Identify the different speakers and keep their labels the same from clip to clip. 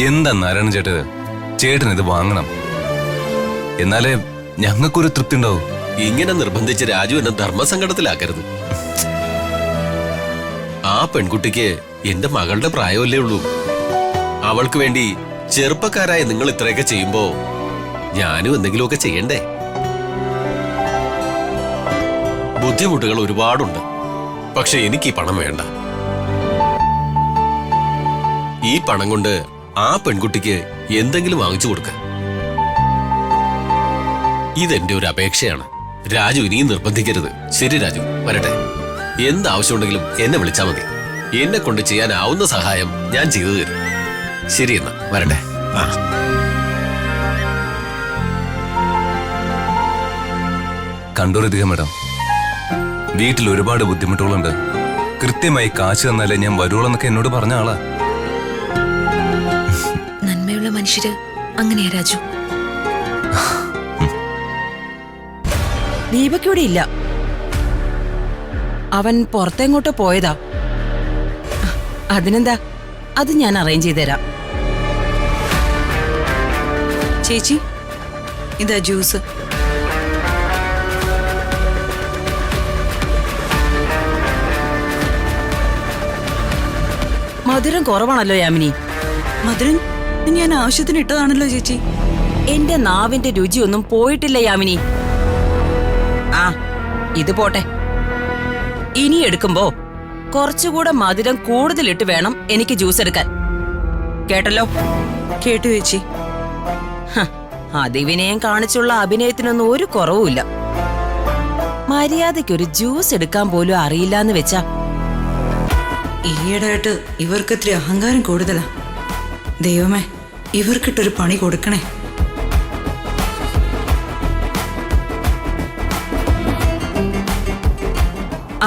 Speaker 1: എന്താ നാരായണൻ ചേട്ടത്? ചേട്ടൻ ഇത് വാങ്ങണം, എന്നാലേ ഞങ്ങൾക്കൊരു തൃപ്തി ഉണ്ടാവും.
Speaker 2: ഇങ്ങനെ നിർബന്ധിച്ച് രാജു എന്നെ ധർമ്മസങ്കടത്തിലാക്കരുത്. ആ പെൺകുട്ടിക്ക് എന്റെ മകളുടെ പ്രായമല്ലേ ഉള്ളൂ. അവൾക്ക് വേണ്ടി ചെറുപ്പക്കാരായ നിങ്ങൾ ഇത്രയൊക്കെ ചെയ്യുമ്പോ ഞാനും എന്തെങ്കിലുമൊക്കെ ചെയ്യണ്ടേ? ബുദ്ധിമുട്ടുകൾ ഒരുപാടുണ്ട്, പക്ഷെ എനിക്ക് ഈ പണം വേണ്ട. ഈ പണം കൊണ്ട് ആ പെൺകുട്ടിക്ക് എന്തെങ്കിലും വാങ്ങിച്ചു കൊടുക്ക. ഇതെന്റെ ഒരു അപേക്ഷയാണ്. രാജു ഇനിയും നിർബന്ധിക്കരുത്. ശരി രാജു, വരട്ടെ. എന്താവശ്യമുണ്ടെങ്കിലും എന്നെ വിളിച്ചാൽ മതി. എന്നെ കൊണ്ട് ചെയ്യാനാവുന്ന സഹായം ഞാൻ ചെയ്തു തരും. ശരി എന്നാ, വരട്ടെ. ആ
Speaker 1: കണ്ടു രതിക മേഡം, വീട്ടിൽ ഒരുപാട് ബുദ്ധിമുട്ടുകളുണ്ട്. കൃത്യമായി കാശ് തന്നാലേ ഞാൻ വരുവോളെന്നൊക്കെ എന്നോട് പറഞ്ഞ ആളാ.
Speaker 3: നന്മയുള്ള മനുഷ്യര് അങ്ങനെയാ രാജു.
Speaker 4: ദീപക്കിവിടെ ഇല്ല, അവൻ പുറത്തെങ്ങോട്ടോ പോയതാ. അതിനെന്താ, അത് ഞാൻ അറേഞ്ച് ചെയ്തുതരാം.
Speaker 5: ചേച്ചി, ഇതാ ജ്യൂസ്.
Speaker 4: മധുരം കുറവാണല്ലോ യാമിനി.
Speaker 5: മധുരൻ ഞാൻ ആവശ്യത്തിന് ഇട്ടതാണല്ലോ ചേച്ചി.
Speaker 4: എന്റെ നാവിന്റെ രുചിയൊന്നും പോയിട്ടില്ല യാമിനി. ആ, ഇത് പോട്ടെ. ഇനി എടുക്കുമ്പോ കുറച്ചുകൂടെ മധുരം കൂടുതലിട്ട് വേണം എനിക്ക് ജ്യൂസ് എടുക്കാൻ. കേട്ടല്ലോ?
Speaker 5: കേട്ടു ചേച്ചി.
Speaker 4: അതിവിനയം കാണിച്ചുള്ള അഭിനയത്തിനൊന്നും ഒരു കുറവുമില്ല. മര്യാദയ്ക്കൊരു ജ്യൂസ് എടുക്കാൻ പോലും അറിയില്ലാന്ന് വെച്ചാ.
Speaker 5: ഈയിടെയായിട്ട് ഇവർക്ക് ഇത്തിരി അഹങ്കാരം കൂടുതലാ. ദൈവമേ, ഇവർക്കിട്ടൊരു പണി കൊടുക്കണേ.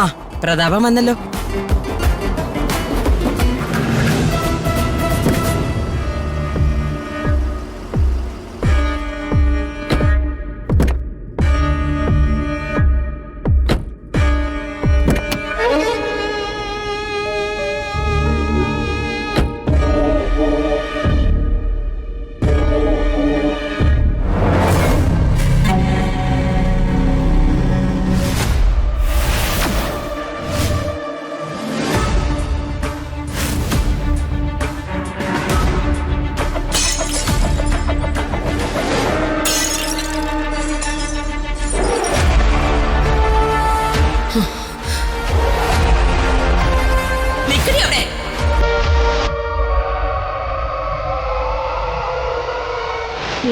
Speaker 4: ആ, പ്രതാപം വന്നല്ലോ.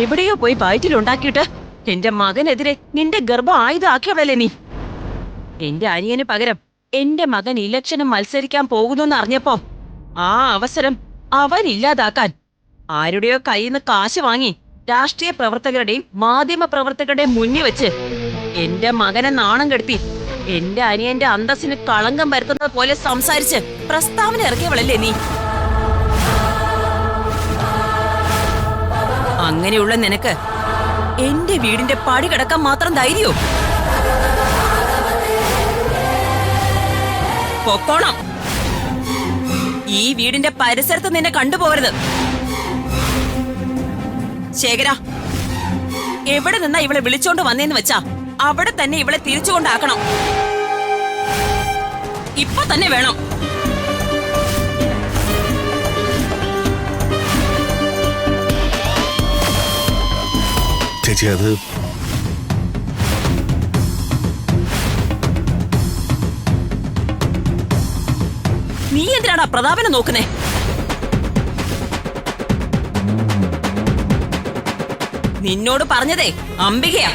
Speaker 4: എവിടെയോ പോയി വയറ്റിലുണ്ടാക്കിയിട്ട് എന്റെ മകനെതിരെ നിന്റെ ഗർഭം ആയുധമാക്കിയവളല്ലേ നീ. എന്റെ അനിയന് പകരം എന്റെ മകൻ ഇലക്ഷന് മത്സരിക്കാൻ പോകുന്നു അറിഞ്ഞപ്പോ ആ അവസരം അവൻ ഇല്ലാതാക്കാൻ ആരുടെയോ കയ്യിൽ നിന്ന് കാശ് വാങ്ങി രാഷ്ട്രീയ പ്രവർത്തകരുടെയും മാധ്യമ പ്രവർത്തകരുടെയും മുന്നിൽ വെച്ച് എന്റെ മകനെ നാണം കെടുത്തി എന്റെ അനിയന്റെ അന്തസ്സിന് കളങ്കം വരുത്തുന്നത് പോലെ സംസാരിച്ച് പ്രസ്താവന ഇറക്കിയവളല്ലേ നീ. അങ്ങനെയുള്ള നിനക്ക് എന്റെ വീടിന്റെ പടി കിടക്കാൻ മാത്രം ധൈര്യോ? പൊക്കോണം. ഈ വീടിന്റെ പരിസരത്ത് നിന്നെ കണ്ടുപോകരുത്. ശേഖര, എവിടെ നിന്നാ ഇവളെ വിളിച്ചോണ്ട് വന്നേന്ന് വെച്ചാ അവിടെ തന്നെ ഇവളെ തിരിച്ചുകൊണ്ടാക്കണം. ഇപ്പൊ തന്നെ വേണം.
Speaker 6: ചേച്ചി, അത്
Speaker 4: നീ എന്തിനാടാ പ്രതാപനെ നോക്കുന്നേ? നിന്നോട് പറഞ്ഞതേ അംബികയാ.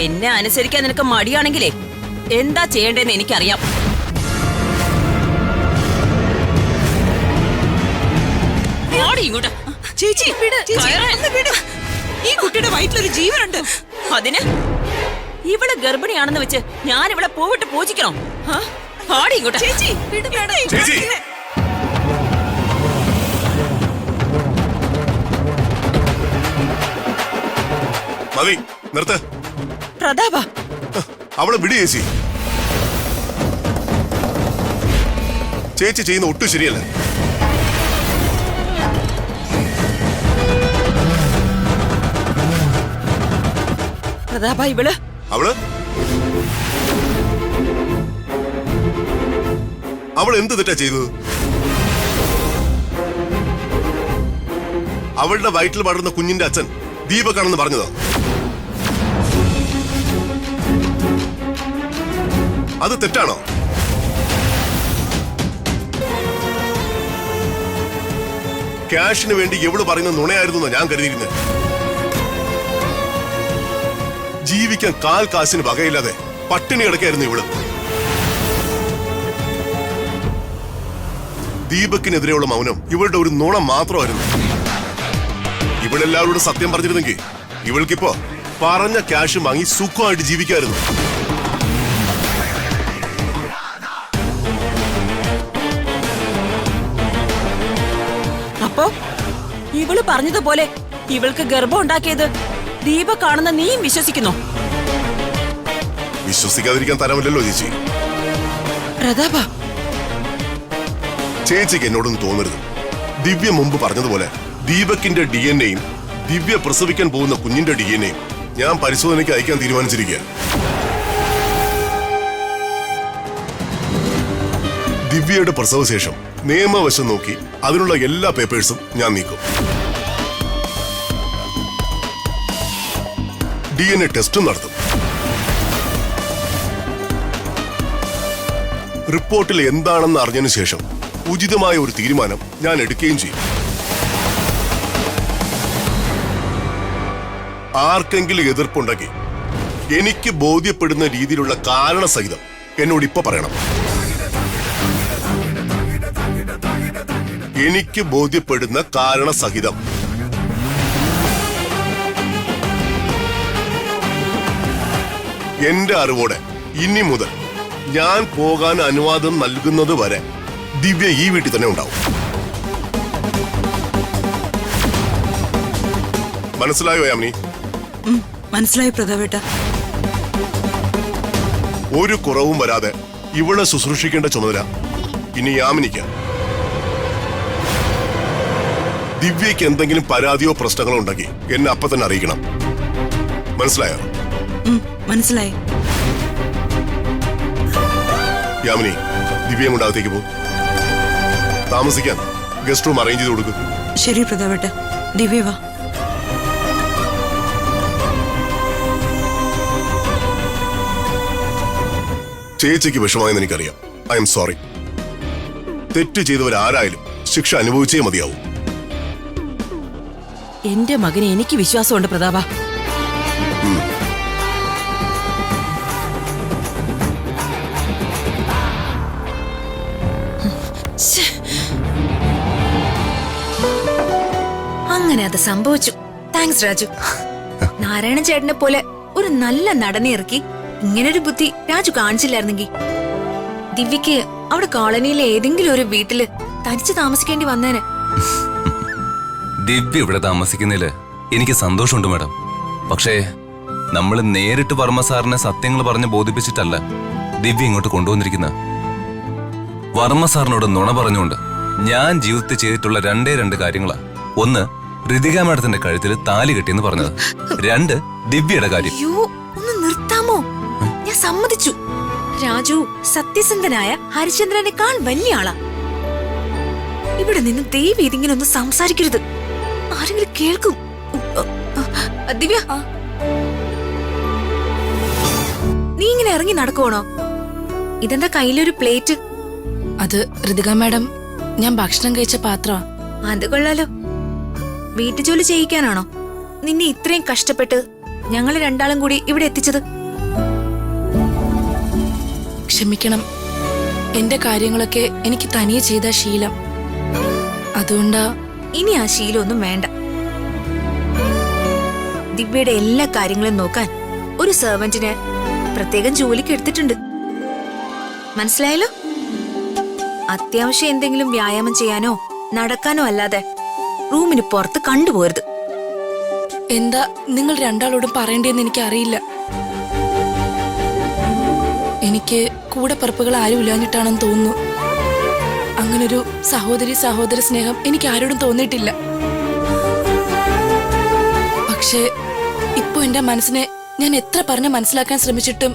Speaker 4: എന്നെ അനുസരിക്കാൻ നിനക്ക് മടിയാണെങ്കിലേ എന്താ ചെയ്യേണ്ടതെന്ന് എനിക്കറിയാം. ഇങ്ങോട്ട്
Speaker 5: ചേച്ചി, ഈ കുട്ടിയുടെ വയറ്റിലൊരു ജീവനുണ്ട്.
Speaker 4: അതിന് ഇവള് ഗർഭിണിയാണെന്ന് വെച്ച് ഞാൻ ഇവളെ പൂവിട്ട് പൂജിക്കണോ? ആടി ഇങ്ങോട്ട്.
Speaker 5: ചേച്ചി,
Speaker 6: മതി, നിർത്ത്.
Speaker 4: പ്രതാപ,
Speaker 6: അവളെ വിടി ചേച്ചി. ചേച്ചി ചെയ്യുന്ന ഒട്ടും ശരിയല്ല.
Speaker 4: പ്രതാപ ഇവള്
Speaker 6: അവൾ എന്ത് തെറ്റാ ചെയ്തത്? അവളുടെ വയറ്റിൽ വളർന്ന കുഞ്ഞിന്റെ അച്ഛൻ ദീപകാണെന്ന് പറഞ്ഞതാ. അത് തെറ്റാണോ? ക്യാഷിന് വേണ്ടി എവള് പറയുന്ന നുണയായിരുന്നു ഞാൻ കരുതിയിരുന്നത്. ജീവിക്കാൻ കാൽ കാശിന് വകയില്ലാതെ പട്ടിണി കിടക്കായിരുന്നു ഇവള്. ദീപക്കിനെതിരെയുള്ള മൗനം ഇവളുടെ ഒരു നുണ മാത്രമായിരുന്നു. ഇവളെല്ലാവരോടും സത്യം പറഞ്ഞിരുന്നെങ്കിൽ ഇവൾക്കിപ്പോ പറഞ്ഞ ക്യാഷ് വാങ്ങി സുഖമായിട്ട് ജീവിക്കായിരുന്നു.
Speaker 4: അപ്പോ ഇവള് പറഞ്ഞതുപോലെ ഇവൾക്ക് ഗർഭം ഉണ്ടാക്കിയത് ദീപകാണെന്ന് നീയും വിശ്വസിക്കുന്നു?
Speaker 6: വിശ്വസിക്കാതിരിക്കാൻ തരമില്ലല്ലോ ചേച്ചി.
Speaker 4: പ്രതാപ,
Speaker 6: ചേച്ചിക്ക് എന്നോടൊന്നും തോന്നരുത്. ദിവ്യ മുമ്പ് പറഞ്ഞതുപോലെ ദീപകിന്റെ DNA-യും ദിവ്യ പ്രസവിക്കാൻ പോകുന്ന കുഞ്ഞിന്റെ DNA-യും ഞാൻ പരിശോധനയ്ക്ക് അയക്കാൻ തീരുമാനിച്ചിരിക്കുക. ദിവ്യയുടെ പ്രസവശേഷം നിയമവശം നോക്കി അതിനുള്ള എല്ലാ പേപ്പേഴ്സും ഞാൻ നീക്കും. DNA ടെസ്റ്റും നടത്തും. റിപ്പോർട്ടിൽ എന്താണെന്ന് അറിഞ്ഞതിനു ശേഷം ഉചിതമായ ഒരു തീരുമാനം ഞാൻ എടുക്കുകയും ചെയ്യും. ആർക്കെങ്കിലും എതിർപ്പുണ്ടെങ്കിൽ എനിക്ക് ബോധ്യപ്പെടുന്ന രീതിയിലുള്ള കാരണസഹിതം എന്നോട് ഇപ്പൊ പറയണം. എനിക്ക് ബോധ്യപ്പെടുന്ന കാരണസഹിതം. എന്റെ അറിവോടെ ഇനി മുതൽ ഞാൻ പോകാൻ അനുവാദം നൽകുന്നത് വരെ ദിവ്യ ഈ വീട്ടിൽ തന്നെ ഉണ്ടാവും. മനസ്സിലായോ യാമിനി?
Speaker 5: മനസ്സിലായി പ്രതാപേട്ട.
Speaker 6: ഒരു കുറവും വരാതെ ഇവളെ ശുശ്രൂഷിക്കേണ്ട ചുമതല ഇനി യാമിനിക്ക്. ദിവ്യയ്ക്ക് എന്തെങ്കിലും പരാതിയോ പ്രശ്നങ്ങളോ ഉണ്ടെങ്കിൽ എന്നെ അപ്പൊ തന്നെ അറിയിക്കണം. മനസ്സിലായോ?
Speaker 5: മനസ്സിലായി.
Speaker 6: യാമിനി, ദിവ്യയും കൊണ്ട് അകത്തേക്ക് പോ. താമസിക്കാൻ ഗസ്റ്റ് റൂം അറേഞ്ച് ചെയ്ത് കൊടുക്കും.
Speaker 5: ശരി പ്രതാപേട്ട. ദിവ്യ വാ.
Speaker 6: ചേച്ചിക്ക് വിഷമായെന്ന് എനിക്കറിയാം. I am sorry. തെറ്റ് ചെയ്തവരാരായാലും ശിക്ഷ അനുഭവിച്ചേ മതിയാവും.
Speaker 4: എന്റെ മകനെ എനിക്ക് വിശ്വാസമുണ്ട് പ്രതാപ.
Speaker 3: അങ്ങനെ അത് സംഭവിച്ചു. താങ്ക്സ് രാജു. നാരായണൻ ചേട്ടനെ പോലെ ഒരു നല്ല നടനെ ഇറക്കി ഇങ്ങനൊരു ബുദ്ധി രാജു കാണിച്ചില്ലായിരുന്നെങ്കിൽ ദിവ്യക്ക് അവിടെ കോളനിയിലെ ഏതെങ്കിലും ഒരു വീട്ടില് തനിച്ച് താമസിക്കേണ്ടി വന്നേനെ.
Speaker 1: ദിവ്യ ഇവിടെ താമസിക്കുന്നില്ല, എനിക്ക് സന്തോഷമുണ്ട് മാഡം. പക്ഷേ നമ്മൾ നേരിട്ട് വർമ്മ സാറിനെ സത്യങ്ങൾ പറഞ്ഞ് ബോധിപ്പിച്ചിട്ടല്ല ദിവ്യ ഇങ്ങോട്ട് കൊണ്ടുവന്നിരിക്കുന്ന. വർമ്മ സാറിനോട് നുണ പറഞ്ഞുകൊണ്ട് ഞാൻ ജീവിതത്തിൽ ചെയ്തിട്ടുള്ള രണ്ട് കാര്യങ്ങളാ. ഒന്ന്, ഋതിക മാഡത്തിന്റെ കഴുത്തിൽ താലി കെട്ടിയെന്ന് പറഞ്ഞത്. രണ്ട്, ദിവ്യയുടെ കാര്യം.
Speaker 3: അയ്യോ, ഒന്ന് നിർത്താമോ? ഞാൻ സമ്മതിച്ചു. രാജു സത്യസന്ധനായ ഹരിചന്ദ്രനേക്കാൾ വലിയ ആളാ. ഇവിടെ നിന്ന് ദയവ് ഇതിങ്ങനെ ഒന്ന് സംസാരിക്കരുത്. ആരെങ്കിലും കേൾക്കും. ദിവ്യ, നീ ഇങ്ങനെ ഇറങ്ങി നടക്കുവാണോ? ഇതെന്താ കയ്യിലൊരു പ്ലേറ്റ്?
Speaker 7: അത് ഋതിക മാഡം, ഞാൻ ഭക്ഷണം കഴിച്ച പാത്രമാ.
Speaker 3: അത് കൊള്ളാലോ. വീട്ടുജോലി ചെയ്യിക്കാനാണോ നിന്നെ ഇത്രയും കഷ്ടപ്പെട്ട് ഞങ്ങൾ രണ്ടാളും കൂടി ഇവിടെ എത്തിച്ചത്?
Speaker 7: ക്ഷമിക്കണം, എന്റെ കാര്യങ്ങളൊക്കെ എനിക്ക് തനിയെ ചെയ്ത ശീലം. അതുകൊണ്ടാ.
Speaker 3: ഇനി ആ ശീലമൊന്നും വേണ്ട. ദിവ്യയുടെ എല്ലാ കാര്യങ്ങളും നോക്കാൻ ഒരു സെർവന്റിനെ പ്രത്യേകം ജോലിക്ക് എടുത്തിട്ടുണ്ട്. മനസ്സിലായല്ലോ? അത്യാവശ്യം എന്തെങ്കിലും വ്യായാമം ചെയ്യാനോ നടക്കാനോ അല്ലാതെ റൂമിന് പുറത്ത് കണ്ടുപോരുത്.
Speaker 7: എന്താ നിങ്ങൾ രണ്ടാളോടും പറയേണ്ടതെന്ന് എനിക്ക് അറിയില്ല. എനിക്ക് കൂടെ പറപ്പുകൾ ആരും ഇല്ലാഞ്ഞിട്ടാണെന്ന് തോന്നുന്നു. അങ്ങനൊരു സഹോദര സ്നേഹം എനിക്ക് ആരോടും തോന്നിയിട്ടില്ല. പക്ഷേ ഇപ്പൊ എന്റെ മനസ്സിനെ ഞാൻ എത്ര പറഞ്ഞ് മനസ്സിലാക്കാൻ ശ്രമിച്ചിട്ടും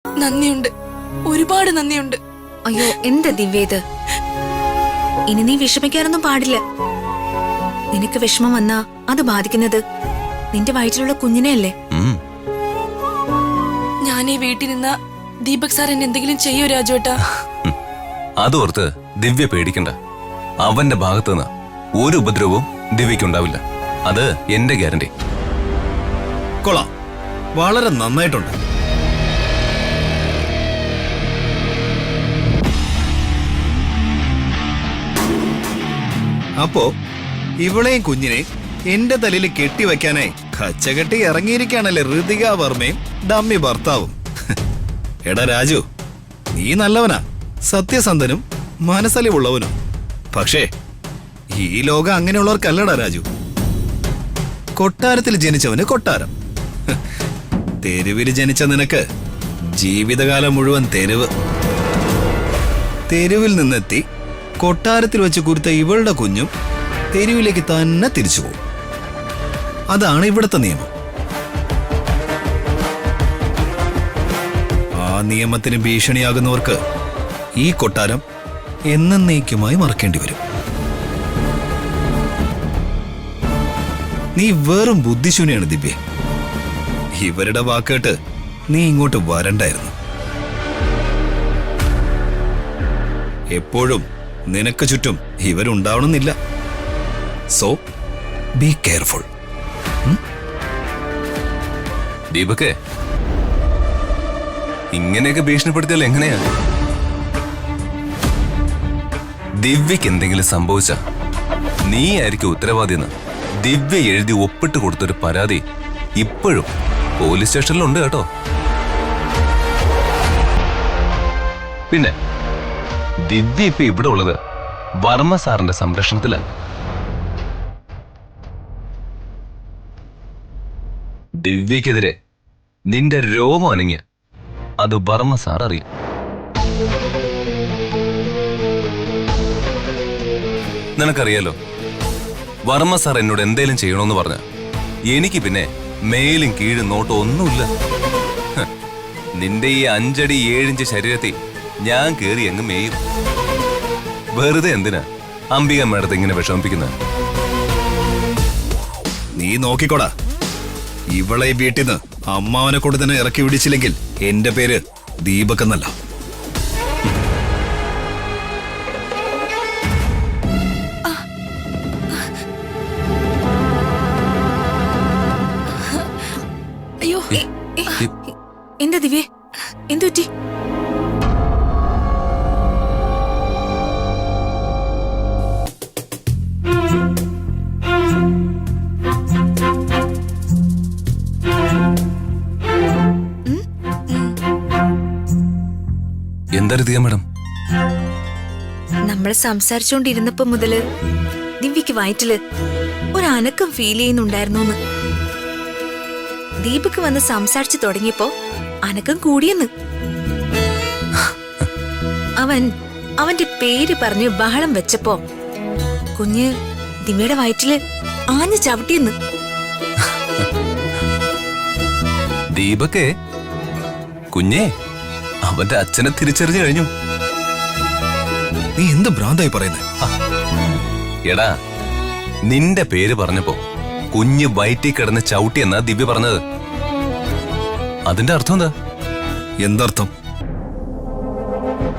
Speaker 7: നന്ദിയുണ്ട്, ഒരുപാട് നന്ദിയുണ്ട്.
Speaker 3: അയ്യോ എന്താ ദിവ്യ ഇത്? ഇനി നീ വിഷമിക്കാനൊന്നും പാടില്ല. നിനക്ക് വിഷമം വന്നാ അത് ബാധിക്കുന്നത് നിന്റെ വയറ്റിലുള്ള കുഞ്ഞിനെയല്ലേ?
Speaker 7: ഞാൻ ഈ വീട്ടിൽ നിന്ന ദീപക് സാർ എന്നെ എന്തെങ്കിലും ചെയ്യോ രാജുവേട്ടാ?
Speaker 1: അതോർത്ത് ദിവ്യ പേടിക്കണ്ട. അവന്റെ ഭാഗത്തുനിന്ന് ഒരു ഉപദ്രവവും ദിവ്യക്കുണ്ടാവില്ല. അത് എന്റെ ഗ്യാരണ്ടി.
Speaker 8: കൊള്ളാം, വളരെ നന്നായിട്ടുണ്ട്. അപ്പോ ഇവളെയും കുഞ്ഞിനെ എന്റെ തലയിൽ കെട്ടിവെക്കാനായി കച്ചകെട്ടി ഇറങ്ങിയിരിക്കാണല്ലേ ഋതിക വർമ്മയും ഡമ്മി ഭർത്താവും. എടാ രാജു, നീ നല്ലവനാ, സത്യസന്ധനും മനസ്സലിവുള്ളവനും. പക്ഷേ ഈ ലോകം അങ്ങനെയുള്ളവർക്കല്ലടാ രാജു. കൊട്ടാരത്തിൽ ജനിച്ചവന് കൊട്ടാരം, തെരുവിൽ ജനിച്ച നിനക്ക് ജീവിതകാലം മുഴുവൻ തെരുവ്. തെരുവിൽ നിന്നെത്തി കൊട്ടാരത്തിൽ വെച്ച് കുരുത്ത ഇവളുടെ കുഞ്ഞും തെരുവിലേക്ക് തന്നെ തിരിച്ചു പോകും. അതാണ് ഇവിടുത്തെ നിയമം. ആ നിയമത്തിന് ഭീഷണിയാകുന്നവർക്ക് ഈ കൊട്ടാരം എന്നേക്കുമായി മറക്കേണ്ടി വരും. നീ വെറും ബുദ്ധിശൂന്യാണ് ദിവ്യ. ഇവരുടെ വാക്കേട്ട് നീ ഇങ്ങോട്ട് വരണ്ടായിരുന്നു. എപ്പോഴും നിനക്ക് ചുറ്റും ഇവരുണ്ടാവണമെന്നില്ല. So be careful.
Speaker 1: ദീപകേ, ഇങ്ങനെയൊക്കെ ഭീഷണിപ്പെടുത്തിയാൽ എങ്ങനെയാ? ദിവ്യക്ക് എന്തെങ്കിലും സംഭവിച്ച നീ ആയിരിക്കും ഉത്തരവാദിയെന്ന് ദിവ്യ എഴുതി ഒപ്പിട്ട് കൊടുത്തൊരു പരാതി ഇപ്പോഴും പോലീസ് സ്റ്റേഷനിലുണ്ട് കേട്ടോ. പിന്നെ ദിവ്യ ഇപ്പൊ ഇവിടെ ഉള്ളത് വർമ്മ സാറിന്റെ സംരക്ഷണത്തിലാണ്. ദിവ്യക്കെതിരെ നിന്റെ രോമം അനങ്ങിയ അത് വർമ്മ സാർ അറിയും. നിനക്കറിയാലോ, വർമ്മ സാർ എന്നോട് എന്തേലും ചെയ്യണമെന്ന് പറഞ്ഞ എനിക്ക് പിന്നെ മേലും കീഴും നോട്ടം ഒന്നുമില്ല. നിന്റെ ഈ 5 അടി 7 ഇഞ്ച് ശരീരത്തിൽ ഞാൻ കേറി അങ്ങ് മേയും. വെറുതെ എന്തിനാ അംബിക മേഡത്തെ ഇങ്ങനെ വിഷമിപ്പിക്കുന്നത്?
Speaker 8: നീ നോക്കിക്കോടാ, ഇവളെ വീട്ടിൽ നിന്ന് അമ്മാവനെ കൊണ്ട് തന്നെ ഇറക്കി വിടിച്ചില്ലെങ്കിൽ എന്റെ പേര് ദീപക് എന്നല്ല.
Speaker 7: അയ്യോ,
Speaker 3: എന്താ ദിവ്യ, എന്തു പറ്റി?
Speaker 1: എന്താ ഋതിക മേഡം?
Speaker 3: നമ്മൾ സംസാരിച്ചോണ്ടിരുന്നപ്പോ മുതല് ദിവ്യക്ക് വയറ്റില് ഒരു അനക്കം ഫീൽ ചെയ്യുന്നുണ്ടായിരുന്നു. ദീപക് വന്ന് സംസാരിച്ചു തുടങ്ങിയപ്പോ അനക്കം കൂടിയെന്ന്. അവന്റെ പേര് പറഞ്ഞ് ബഹളം വെച്ചപ്പോ കുഞ്ഞ് ദിവ്യയുടെ വയറ്റില് ആഞ്ഞു ചവിട്ടിയെന്ന്.
Speaker 1: ദീപകേ, കുഞ്ഞേ, അവന്റെ അച്ഛനെ തിരിച്ചറിഞ്ഞു കഴിഞ്ഞു.
Speaker 8: നീ എന്ത് ഭ്രാന്തായി പറയുന്നത്?
Speaker 1: എടാ, നിന്റെ പേര് പറഞ്ഞപ്പോ കുഞ്ഞ് വയറ്റിൽ കിടന്ന് ചവിട്ടിയെന്നാ ദിവ്യ പറഞ്ഞത്. അതിന്റെ അർത്ഥം എന്താ?
Speaker 8: എന്തർത്ഥം?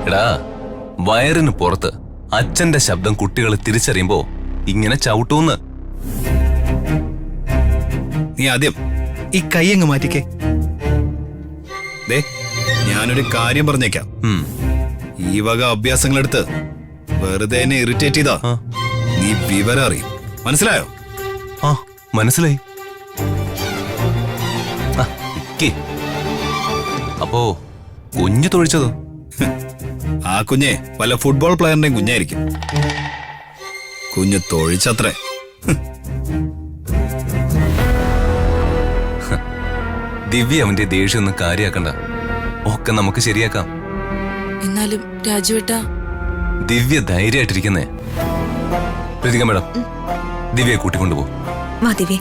Speaker 1: എടാ, വയറിന് പുറത്ത് അച്ഛന്റെ ശബ്ദം കുട്ടികൾ തിരിച്ചറിയുമ്പോ ഇങ്ങനെ ചവിട്ടൂന്ന്.
Speaker 8: നീ ആദ്യം ഈ കൈയങ്ങ് മാറ്റിക്കേ. ദേ, ഞാനൊരു കാര്യം പറഞ്ഞേക്കാം. ഈ വക അഭ്യാസങ്ങളെടുത്ത് വെറുതെ എന്നെ ഇറിറ്റേറ്റ് ചെയ്താ നീ വിവരം അറിയും. മനസ്സിലായോ?
Speaker 1: ആ മനസ്സിലായി. ആ, ഇക്ക്. അപ്പോ കുഞ്ഞു തൊഴിച്ചതോ?
Speaker 8: ആ കുഞ്ഞെ വല്ല ഫുട്ബോൾ പ്ലെയറിന്റെയും കുഞ്ഞായിരിക്കും. കുഞ്ഞ് തൊഴിച്ചത്രേ.
Speaker 1: ദിവ്യ അവന്റെ ദേഷ്യം ഒന്നും കാര്യാക്കണ്ട. ഒക്കെ നമുക്ക് ശരിയാക്കാം.
Speaker 7: എന്നാലും രാജുവേട്ടാ,
Speaker 1: ദിവ്യ ധൈര്യമായിട്ടിരിക്കുന്നേ. പ്രതിക മേഡം, ദിവ്യയെ കൂട്ടിക്കൊണ്ടുപോകും.
Speaker 3: വാ ദിവ്യ.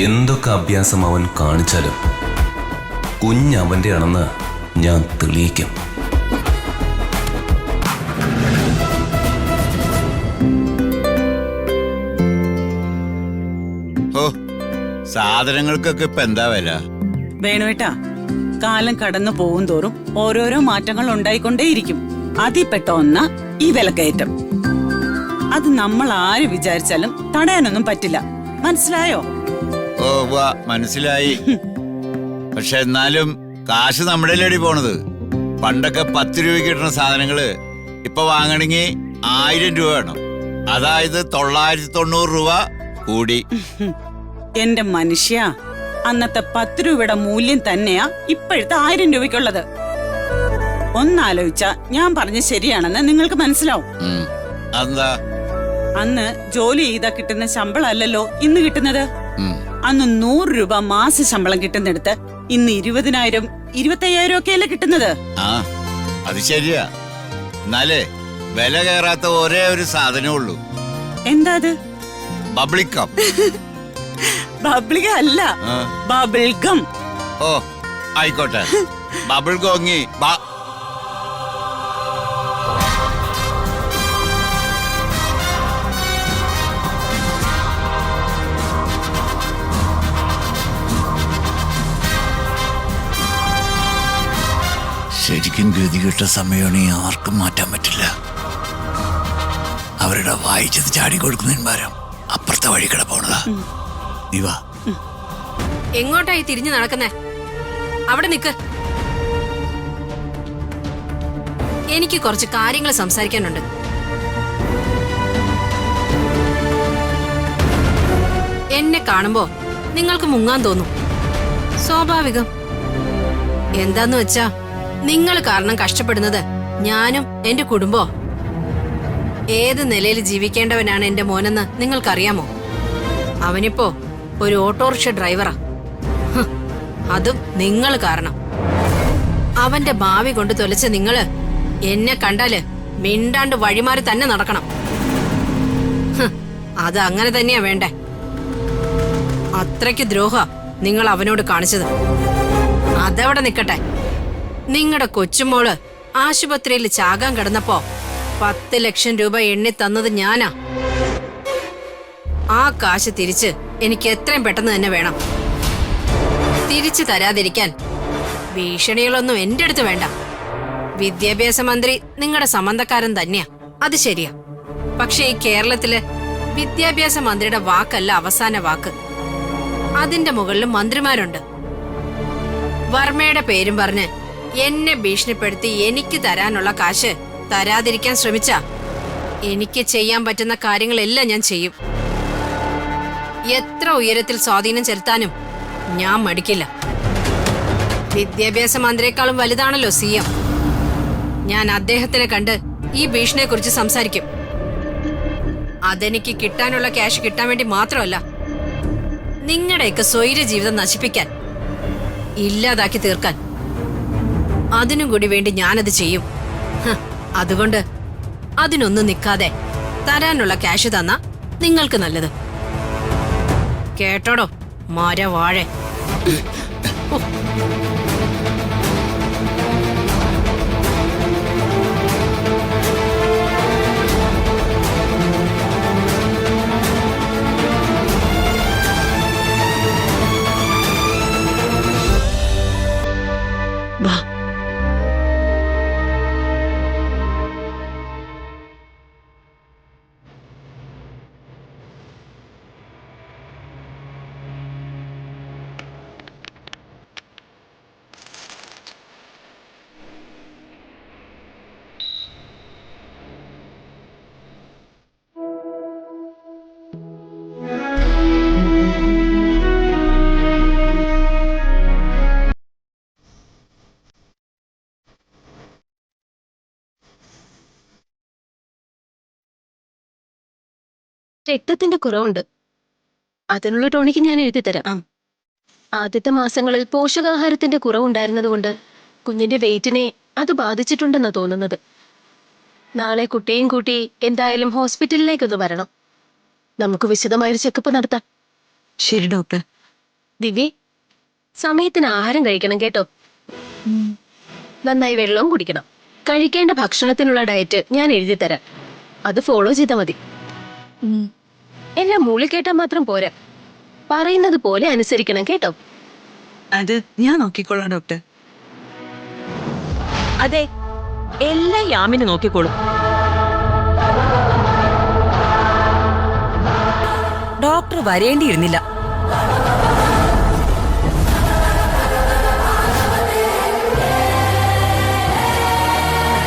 Speaker 1: എന്തൊക്കെ അഭ്യാസം അവൻ കാണിച്ചാലും കുഞ്ഞ് അവന്റെ ആണെന്ന് ഞാൻ തെളിയിക്കും.
Speaker 9: ഓ, സാധനങ്ങൾക്കൊക്കെ ഇപ്പൊ എന്താ വില?
Speaker 10: വേണുവേട്ടാ, കാലം കടന്നു പോകും തോറും ഓരോരോ മാറ്റങ്ങൾ ഉണ്ടായിക്കൊണ്ടേയിരിക്കും. അതിൽപ്പെട്ട ഒന്ന ഈ വിലക്കയറ്റം. അത് നമ്മൾ ആര് വിചാരിച്ചാലും തടയാനൊന്നും പറ്റില്ല. മനസ്സിലായോ?
Speaker 9: ഓ വാ, മനസ്സിലായി. പക്ഷെ എന്നാലും കാശ് നമ്മുടെ ലേടി പോണത്. പണ്ടൊക്കെ 10 രൂപയ്ക്ക് കിട്ടുന്ന സാധനങ്ങള് ഇപ്പൊ വാങ്ങണമെങ്കിൽ 1000 രൂപ വേണം. അതായത് 990 രൂപ കൂടി.
Speaker 10: എന്റെ മനുഷ്യ, അന്നത്തെ 10 രൂപയുടെ മൂല്യം തന്നെയാ ഇപ്പോഴത്തെ 1000 രൂപയ്ക്കുള്ളത്. ഒന്നാലോചിച്ച ഞാൻ പറഞ്ഞ ശരിയാണെന്ന് നിങ്ങൾക്ക് മനസ്സിലാവും.
Speaker 9: എന്താ?
Speaker 10: അന്ന് ജോലി ചെയ്താ കിട്ടുന്ന ശമ്പളം അല്ലല്ലോ ഇന്ന് കിട്ടുന്നത്.
Speaker 9: ഉം.
Speaker 10: അന്ന് 100 രൂപ മാസ ശമ്പളം കിട്ടുന്നിടത്ത് ഇന്ന് 20,000, 25,000 ഒക്കെയല്ലേ കിട്ടുന്നത്.
Speaker 9: ആ, അത് ശരിയാ. എന്നാലേ വില കയറാത്ത ഒരേ ഒരു സാധനമേ ഉള്ളൂ.
Speaker 10: എന്താ അത്?
Speaker 9: ബബ്ലിക്കം.
Speaker 10: ബബ്ലിക അല്ല,
Speaker 9: ആ.
Speaker 10: ബബിൾഗം.
Speaker 9: ഓ ആയിക്കോട്ടെ, ബബിൾ ഗോങ്ങി. ശരിക്കും ഗതികെട്ട സമയമാണ് ഈ ആർക്കും മാറ്റാൻ പറ്റില്ല. അവരുടെ വായിച്ചത് ചാടി കൊടുക്കുന്നതിന് പകരം അപ്പുറത്തെ വഴി കിട പോണതാ. നീ വാ.
Speaker 3: എങ്ങോട്ടായി തിരിഞ്ഞു നടക്കുന്നേ? അവിടെ നിക്ക്. എനിക്ക് കുറച്ച് കാര്യങ്ങൾ സംസാരിക്കാനുണ്ട്. എന്നെ കാണുമ്പോ നിങ്ങൾക്ക് മുങ്ങാൻ തോന്നും. സ്വാഭാവികം. എന്താന്ന് വെച്ചാ നിങ്ങൾ കാരണം കഷ്ടപ്പെടുന്നത് ഞാനും എന്റെ കുടുംബോ. ഏത് നിലയിൽ ജീവിക്കേണ്ടവനാണ് എന്റെ മോനെന്ന് നിങ്ങൾക്കറിയാമോ? അവനിപ്പോ ഒരു ഓട്ടോറിക്ഷ ഡ്രൈവറാ. അതും നിങ്ങൾ കാരണം. അവന്റെ ഭാവി കൊണ്ട് തൊലച്ച നിങ്ങള് എന്നെ കണ്ടാല് മിണ്ടാണ്ട് വഴിമാറി തന്നെ നടക്കണം. അത് അങ്ങനെ തന്നെയാ വേണ്ടേ. അത്രയ്ക്ക് ദ്രോഹ നിങ്ങൾ അവനോട് കാണിച്ചത്. അതവിടെ നിക്കട്ടെ. നിങ്ങളുടെ കൊച്ചുമോള് ആശുപത്രിയിൽ ചാകാൻ കിടന്നപ്പോ 10 ലക്ഷം രൂപ എണ്ണി തന്നത് ഞാനാ. ആ കാശ് തിരിച്ച് എനിക്ക് എത്രയും പെട്ടെന്ന് തന്നെ വേണം. തിരിച്ചു തരാതിരിക്കാൻ ഭീഷണികളൊന്നും എന്റെ അടുത്ത് വേണ്ട. വിദ്യാഭ്യാസ മന്ത്രി നിങ്ങളുടെ സംബന്ധക്കാരൻ തന്നെയാ, അത് ശരിയാ. പക്ഷെ ഈ കേരളത്തില് വിദ്യാഭ്യാസ മന്ത്രിയുടെ വാക്കല്ല അവസാന വാക്ക്. അതിന്റെ മുകളിൽ മന്ത്രിമാരുണ്ട്. വർമ്മയുടെ പേരും പറഞ്ഞ് എന്നെ ഭീഷണിപ്പെടുത്തി എനിക്ക് തരാനുള്ള കാശ് തരാതിരിക്കാൻ ശ്രമിച്ച എനിക്ക് ചെയ്യാൻ പറ്റുന്ന കാര്യങ്ങളെല്ലാം ഞാൻ ചെയ്യും. എത്ര ഉയരത്തിൽ സ്വാധീനം ചെലുത്താനും ഞാൻ മടിക്കില്ല. വിദ്യാഭ്യാസ മന്ത്രിയെക്കാളും വലുതാണല്ലോ CM. ഞാൻ അദ്ദേഹത്തിനെ കണ്ട് ഈ ഭീഷണിയെ കുറിച്ച് സംസാരിക്കും. അതെനിക്ക് കിട്ടാനുള്ള ക്യാഷ് കിട്ടാൻ വേണ്ടി മാത്രമല്ല, നിങ്ങളുടെയൊക്കെ സ്വൈര ജീവിതം നശിപ്പിക്കാൻ, ഇല്ലാതാക്കി തീർക്കാൻ. അതിനും കൂടി വേണ്ടി ഞാനത് ചെയ്യും. അതുകൊണ്ട് അതിനൊന്നും നിൽക്കാതെ തരാനുള്ള ക്യാഷ് തന്നാ നിങ്ങൾക്ക് നല്ലത്. കേട്ടോടോ മരവാഴ.
Speaker 4: വാ.
Speaker 11: രക്തത്തിന്റെ കുറവുണ്ട്. അതിനുള്ള ടോണിക്ക് ഞാൻ എഴുതി തരാം. ആദ്യത്തെ മാസങ്ങളിൽ പോഷകാഹാരത്തിന്റെ കുറവുണ്ടായിരുന്നതുകൊണ്ട് കുഞ്ഞിന്റെ വെയിറ്റിനെ അത് ബാധിച്ചിട്ടുണ്ടെന്നാ തോന്നുന്നത്. നാളെ കുട്ടിയും കൂട്ടി എന്തായാലും ഹോസ്പിറ്റലിലേക്കൊന്ന് വരണം. നമുക്ക് വിശദമായൊരു ചെക്കപ്പ് നടത്താം.
Speaker 5: ശരി ഡോക്ടർ.
Speaker 11: ദിവ്യ, സമയത്തിന് ആഹാരം കഴിക്കണം കേട്ടോ. നന്നായി വെള്ളവും കുടിക്കണം. കഴിക്കേണ്ട ഭക്ഷണത്തിനുള്ള ഡയറ്റ് ഞാൻ എഴുതി തരാം. അത് ഫോളോ ചെയ്താൽ മതി. എല്ലാം മൂളി കേട്ടാൽ മാത്രം പോരാ, പറയുന്നത് പോലെ അനുസരിക്കണം കേട്ടോ.
Speaker 5: അത് ഞാൻ നോക്കിക്കൊള്ളാം ഡോക്ടർ.
Speaker 4: അതെ, എല്ലാം യാമിന് നോക്കിക്കോളും.
Speaker 10: ഡോക്ടർ വരേണ്ടിയിരുന്നില്ല.